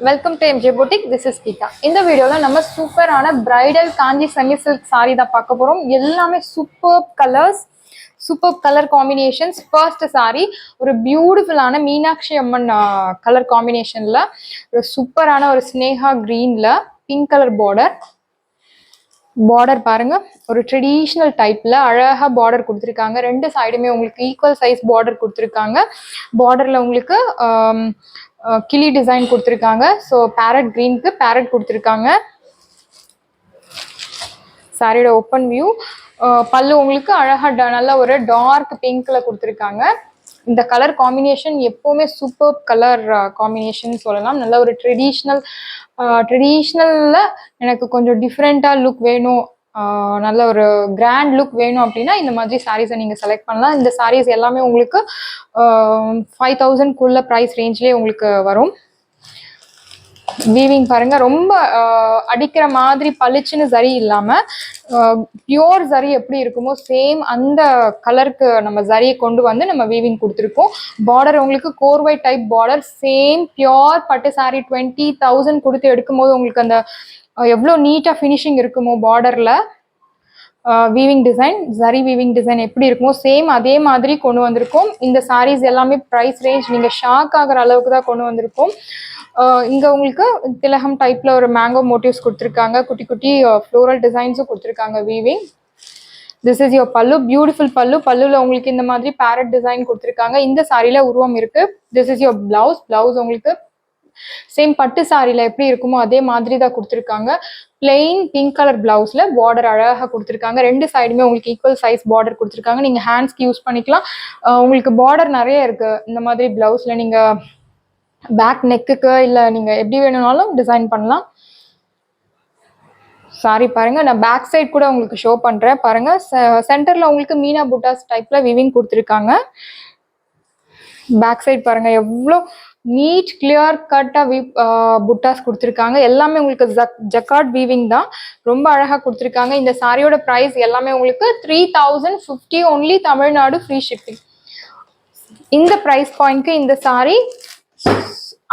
Welcome to MJ Boutique. This is Geeta. In the video, நம்ம சூப்பரான bridal kanji semi silk saree தான் பார்க்க போறோம். எல்லாமே superb colors, superb color combinations. First saree ஒரு பியூட்டிஃபுல்லான மீனாட்சி அம்மன் கலர் காம்பினேஷன்ல ஒரு சூப்பரான ஒரு ஸ்னேகா கிரீன்ல பிங்க் கலர் பார்டர் பாருங்க, ஒரு ட்ரெடிஷ்னல் டைப்ல அழகா பார்டர் கொடுத்துருக்காங்க. ரெண்டு சைடுமே உங்களுக்கு ஈக்குவல் சைஸ் பார்டர் கொடுத்துருக்காங்க. பார்டர்ல உங்களுக்கு கிளி டிசைன் கொடுத்துருக்காங்க. ஸோ பேரட் கிரீனுக்கு பேரட் கொடுத்துருக்காங்க. சாரியோட ஓப்பன் வியூ. பல்லு உங்களுக்கு அழகா நல்ல ஒரு டார்க் பிங்க்ல கொடுத்துருக்காங்க. இந்த கலர் காம்பினேஷன் எப்பவுமே சூப்பர் கலர் காம்பினேஷன் சொல்லலாம். நல்ல ஒரு ட்ரெடிஷ்னல்ல எனக்கு கொஞ்சம் டிஃப்ரெண்டா லுக் வேணும், நல்ல ஒரு கிராண்ட் லுக் வேணும் அப்படின்னா இந்த மாதிரி சாரீஸை நீங்கள் செலக்ட் பண்ணலாம். இந்த சாரீஸ் எல்லாமே உங்களுக்கு 5000 ப்ரைஸ் ரேஞ்ச்லேயே உங்களுக்கு வரும். வீவிங் பாருங்க, ரொம்ப அடிக்கிற மாதிரி பளிச்சுன்னு சரி இல்லாம பியோர் சரி எப்படி இருக்குமோ சேம் அந்த கலருக்கு நம்ம சரியை கொண்டு வந்து நம்ம வீவிங் கொடுத்துருக்கோம். பார்டர் உங்களுக்கு கோர்வை டைப் பார்டர், சேம் பியோர் பட்டு சாரி 20,000 கொடுத்து எடுக்கும் போது உங்களுக்கு அந்த எவ்வளோ நீட்டாக ஃபினிஷிங் இருக்குமோ பார்டரில் weaving design, zari weaving design எப்படி இருக்குமோ சேம் அதே மாதிரி கொண்டு வந்திருக்கோம். இந்த சாரீஸ் எல்லாமே ப்ரைஸ் ரேஞ்ச் நீங்கள் ஷாக் ஆகிற அளவுக்கு தான் கொண்டு வந்திருக்கோம். இங்கே உங்களுக்கு திலகம் டைப்பில் ஒரு மேங்கோ மோட்டிவ்ஸ் கொடுத்துருக்காங்க, குட்டி குட்டி ஃப்ளோரல் டிசைன்ஸும் கொடுத்துருக்காங்க வீவிங். திஸ் இஸ் யோர் பல்லு, பியூட்டிஃபுல் பல்லு. பல்லுவில் உங்களுக்கு இந்த மாதிரி பேரட் டிசைன் கொடுத்துருக்காங்க. இந்த சாரியில் உருவம் இருக்குது. திஸ் இஸ் யோர் பிளவுஸ் உங்களுக்கு சேம் பட்டு சாரியில் எப்படி இருக்குமோ அதே மாதிரி தான் கொடுத்துருக்காங்க. பிளெயின் பிங்க் கலர் பிளவுஸ்ல பார்டர் அழகாக கொடுத்துருக்காங்க. ரெண்டு சைடுமே உங்களுக்கு ஈக்குவல் சைஸ் பார்டர் கொடுத்துருக்காங்க. நீங்கள் ஹேண்ட்ஸ்க்கு யூஸ் பண்ணிக்கலாம். உங்களுக்கு பார்டர் நிறைய இருக்கு இந்த மாதிரி பிளவுஸ்ல. நீங்கள் பேக் நெக்குக்கு இல்லை நீங்கள் எப்படி வேணும்னாலும் டிசைன் பண்ணலாம். சாரி பாருங்க, நான் பேக் சைட் கூட உங்களுக்கு ஷோ பண்றேன் பாருங்க. சென்டர்ல உங்களுக்கு மீனா புட்டாஸ் டைப்ல விவிங் கொடுத்துருக்காங்க. பேக் சைட் பாருங்க, எவ்வளோ நீட் கிளியர் கட்டா புட்டாஸ் கொடுத்துருக்காங்க. எல்லாமே உங்களுக்கு ஜக்கார்ட் வீவிங் தான், ரொம்ப அழகா கொடுத்துருக்காங்க. இந்த சாரியோட ப்ரைஸ் எல்லாமே உங்களுக்கு 3050 ஒன்லி, தமிழ்நாடு ஃப்ரீ ஷிப்பிங். இந்த ப்ரைஸ் பாயிண்ட்க்கு இந்த சாரி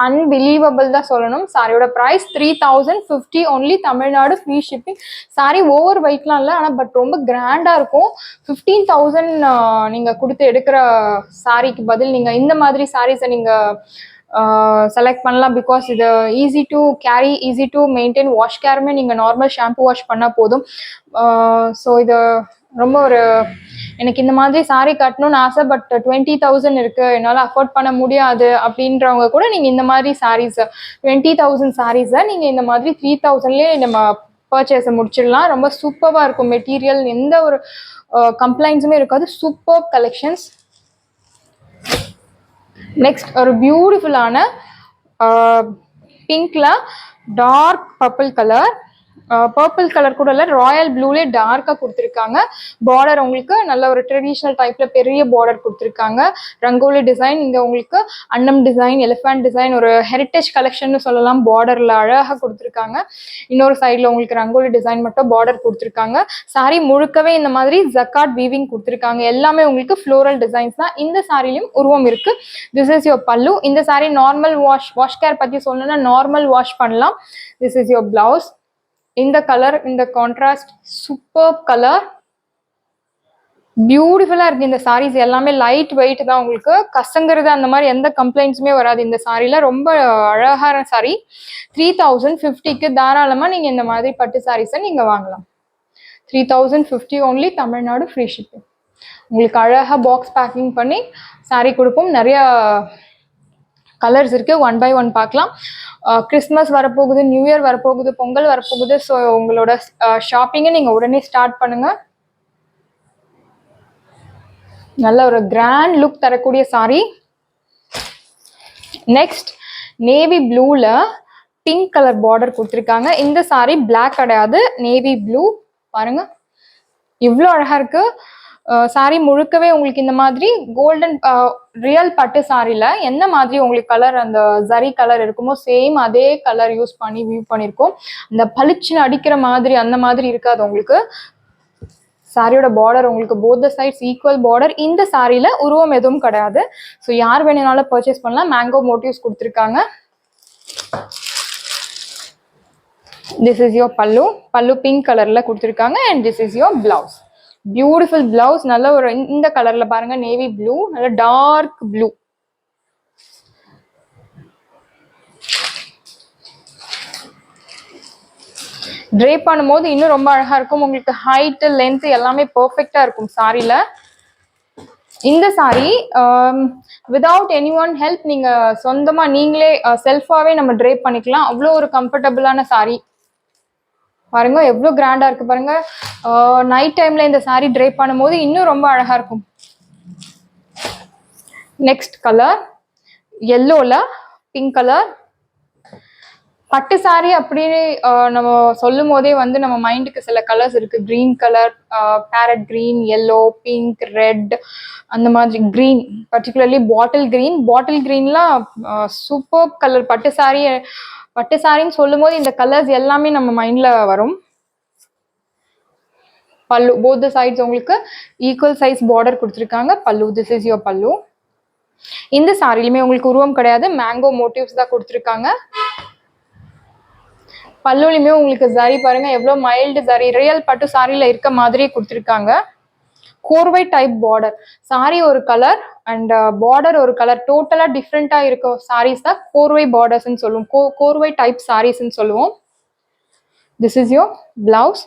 அன்பிலீவபிள் தான் சொல்லணும். சாரியோட price 3050 only, Tamil Nadu free shipping. Sari over வெயிட்லாம் இல்லை, ஆனால் பட் ரொம்ப கிராண்டாக இருக்கும். 15,000 நீங்கள் கொடுத்து எடுக்கிற சாரிக்கு பதில் நீங்கள் இந்த மாதிரி சாரீஸை நீங்கள் செலக்ட் பண்ணலாம். பிகாஸ் இது easy to carry, easy to maintain. Wash கேருமே நீங்கள் நார்மல் ஷாம்பு வாஷ் பண்ணால் போதும். ஸோ இது ரொம்ப ஒரு எனக்கு இந்த மாதிரி சாரீ கட்டணும்னு ஆசை, பட் 20,000 இருக்கு, என்னால் அஃபோர்ட் பண்ண முடியாது அப்படின்றவங்க கூட நீங்கள் இந்த மாதிரி சாரீஸ் 20,000 சாரீஸை நீங்கள் இந்த மாதிரி 3000லேயே நம்ம பர்ச்சேஸை முடிச்சிடலாம். ரொம்ப சூப்பராக இருக்கும் மெட்டீரியல், எந்த ஒரு கம்ப்ளைண்ட்ஸுமே இருக்காது. Super collections. நெக்ஸ்ட் ஒரு பியூட்டிஃபுல்லான பிங்க்ல dark purple colour, purple colour கூட இல்லை, ராயல் ப்ளூலே டார்க்காக கொடுத்துருக்காங்க. பார்டர் உங்களுக்கு நல்ல ஒரு ட்ரெடிஷ்னல் டைப்ல பெரிய பார்டர் கொடுத்துருக்காங்க. ரங்கோலி டிசைன், இங்கே உங்களுக்கு அன்னம் டிசைன், எலிஃபண்ட் டிசைன், ஒரு ஹெரிட்டேஜ் கலெக்ஷன் சொல்லலாம். பார்டர்ல அழகாக கொடுத்துருக்காங்க. இன்னொரு சைடில் உங்களுக்கு ரங்கோலி டிசைன் மட்டும் பார்டர் கொடுத்துருக்காங்க. சாரி முழுக்கவே இந்த மாதிரி ஜக்கார்ட் வீவிங் கொடுத்துருக்காங்க. எல்லாமே உங்களுக்கு ஃப்ளோரல் டிசைன்ஸ் தான். இந்த சாரிலையும் உருவம் இருக்கு. திஸ் இஸ் யோர் பல்லு. இந்த சாரி நார்மல் வாஷ் கேர் பற்றி சொல்லணும்னா நார்மல் வாஷ் பண்ணலாம். This is your blouse. இந்த கலர், இந்த கான்ட்ராஸ்ட் சூப்பர் கலர், பியூட்டிஃபுல்லா இருக்கு. இந்த சாரீஸ் எல்லாமே லைட் வெயிட் தான், உங்களுக்கு கசங்கிறது அந்த மாதிரி எந்த கம்ப்ளைண்ட்ஸுமே வராது. இந்த சாரியில ரொம்ப அழகான சாரி. 3050க்கு தாராளமா நீங்க இந்த மாதிரி பட்டு சாரீஸை நீங்க வாங்கலாம். 3050 ஒன்லி, தமிழ்நாடு ஃப்ரீ ஷிப்பிங். உங்களுக்கு அழகா பாக்ஸ் பேக்கிங் பண்ணி சாரி கொடுப்போம். நிறைய கலர்ஸ் இருக்கு, 1 by 1 பார்க்கலாம். கிறிஸ்மஸ் வரப்போகுது, நியூ இயர் வரப்போகுது, பொங்கல் வரப்போகுது. ஸோ உங்களோட ஷாப்பிங்கை நீங்கள் உடனே ஸ்டார்ட் பண்ணுங்க. நல்ல ஒரு கிராண்ட் லுக் தரக்கூடிய சாரி. நெக்ஸ்ட் நேவி ப்ளூல பிங்க் கலர் பார்டர் கொடுத்துருக்காங்க. இந்த சாரி பிளாக் கிடையாது, நேவி ப்ளூ. பாருங்க இவ்வளோ அழகா இருக்கு. சாரி முழுக்கவே உங்களுக்கு இந்த மாதிரி கோல்டன் ரியல் பட்டு சாரியில என்ன மாதிரி உங்களுக்கு கலர் அந்த ஜரி கலர் இருக்குமோ சேம் அதே கலர் யூஸ் பண்ணி வியூ பண்ணியிருக்கோம். இந்த பளிச்சுன்னு அடிக்கிற மாதிரி அந்த மாதிரி இருக்காது உங்களுக்கு. சாரியோட பார்டர் உங்களுக்கு both the sides equal border. இந்த சாரியில உருவம் எதுவும் கிடையாது. ஸோ யார் வேணும்னாலும் பர்ச்சேஸ் பண்ணலாம். மேங்கோ மோட்டிவ்ஸ் கொடுத்துருக்காங்க. This is your pallu. Pallu pink கலர்ல கொடுத்துருக்காங்க and this is your blouse. Beautiful blouse. நல்ல ஒரு இந்த கலர்ல பாருங்க, நேவி ப்ளூ, நல்ல டார்க் ப்ளூ. ட்ரேப் பண்ணும்போது இன்னும் ரொம்ப அழகா இருக்கும். உங்களுக்கு ஹைட் லென்த் எல்லாமே பெர்ஃபெக்டா இருக்கும் சாரில. இந்த sorry without any one help நீங்க சொந்தமா நீங்களே செல்ஃபாவே நம்ம ட்ரேப் பண்ணிக்கலாம். அவ்வளோ ஒரு கம்ஃபர்டபுளான சாரி பாருங்க, எவ்வளோ கிராண்டா இருக்கு பாருங்க. நைட் டைம்ல இந்த சாரி ட்ரேப் பண்ணும்போது இன்னும் ரொம்ப அழகா இருக்கும். நெக்ஸ்ட் கலர் எல்லோல பிங்க் கலர். பட்டு சாரி அப்படின்னு நம்ம சொல்லும் போதே வந்து நம்ம மைண்டுக்கு சில கலர்ஸ் இருக்கு. Green colour, farad green, yellow, pink, red, அந்த மாதிரி கிரீன், பர்டிகுலர்லி பாட்டில் கிரீன். பாட்டில் கிரீன்லாம் சூப்பர் கலர். பட்டு சாரின்னு சொல்லும் போது இந்த கலர்ஸ் எல்லாமே நம்ம மைண்ட்ல வரும். பல்லு போத் சைட்ஸ் உங்களுக்கு ஈக்குவல் சைஸ் பார்டர் கொடுத்துருக்காங்க. பல்லு, திஸ் இஸ் யோர் பல்லு. இந்த சாரிலுமே உங்களுக்கு உருவம் கிடையாது, மேங்கோ மோட்டிவ்ஸ் தான் கொடுத்துருக்காங்க. பல்லுலையுமே உங்களுக்கு ஜரி பாருங்க, எவ்வளோ மைல்டு ஜரி, ரியல் பட்டு சாரியில இருக்க மாதிரியே கொடுத்துருக்காங்க. கோர்வை டைப் பார்டர். சாரி ஒரு கலர் அண்ட் பார்டர் ஒரு கலர், டோட்டலா டிஃப்ரெண்டா இருக்க சாரீஸ் தான் கோர்வை பார்டர்ஸ்ன்னு சொல்லுவோம், கோர்வை டைப் சாரீஸ்ன்னு சொல்லுவோம். This is your blouse.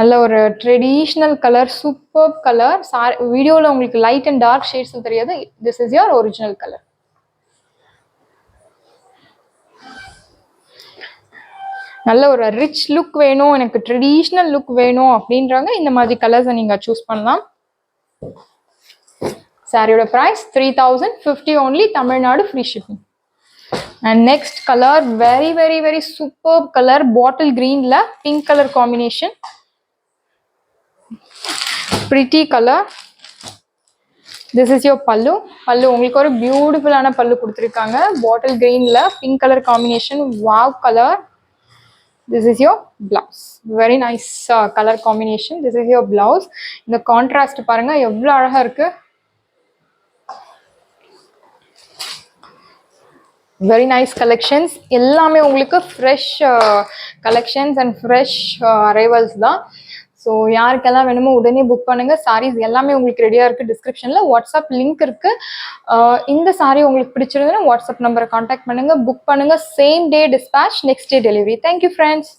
நல்ல ஒரு ட்ரெடிஷ்னல் கலர், சூப்பர் கலர். வீடியோவில் உங்களுக்கு லைட் அண்ட் டார்க் ஷேட்ஸ் தெரியாது. This is your original colour. நல்ல ஒரு ரிச் லுக் வேணும், எனக்கு ட்ரெடிஷ்னல் லுக் வேணும் அப்படின்றாங்க, இந்த மாதிரி கலர்ஸை நீங்கள் சூஸ் பண்ணலாம். சாரியோட price 3050 only, Tamil Nadu free shipping. And next colour very very very super colour, bottle கிரீன்ல pink colour combination, pretty colour. This is your pallu. Pallu உங்களுக்கு ஒரு பியூட்டிஃபுல்லான பல்லு கொடுத்துருக்காங்க, பாட்டில் கிரீன்ல pink colour combination, wow colour. This is your blouse. Very nice color combination. This is your blouse. இந்த contrast பாருங்க எவ்வளவு அழகா இருக்கு. Very nice collections. எல்லாமே உங்களுக்கு fresh collections and fresh arrivals தான். ஸோ யாருக்கெல்லாம் வேணுமோ உடனே புக் பண்ணுங்க. சாரீஸ் எல்லாமே உங்களுக்கு ரெடியாக இருக்குது. டிஸ்கிரிப்ஷனில் வாட்ஸ்அப் லிங்க் இருக்குது. இந்த சாரீ உங்களுக்கு பிடிச்சிருந்ததுன்னா வாட்ஸ்அப் நம்பரை கான்டாக்ட் பண்ணுங்கள், புக் பண்ணுங்கள். Same day dispatch, next day delivery. Thank you friends.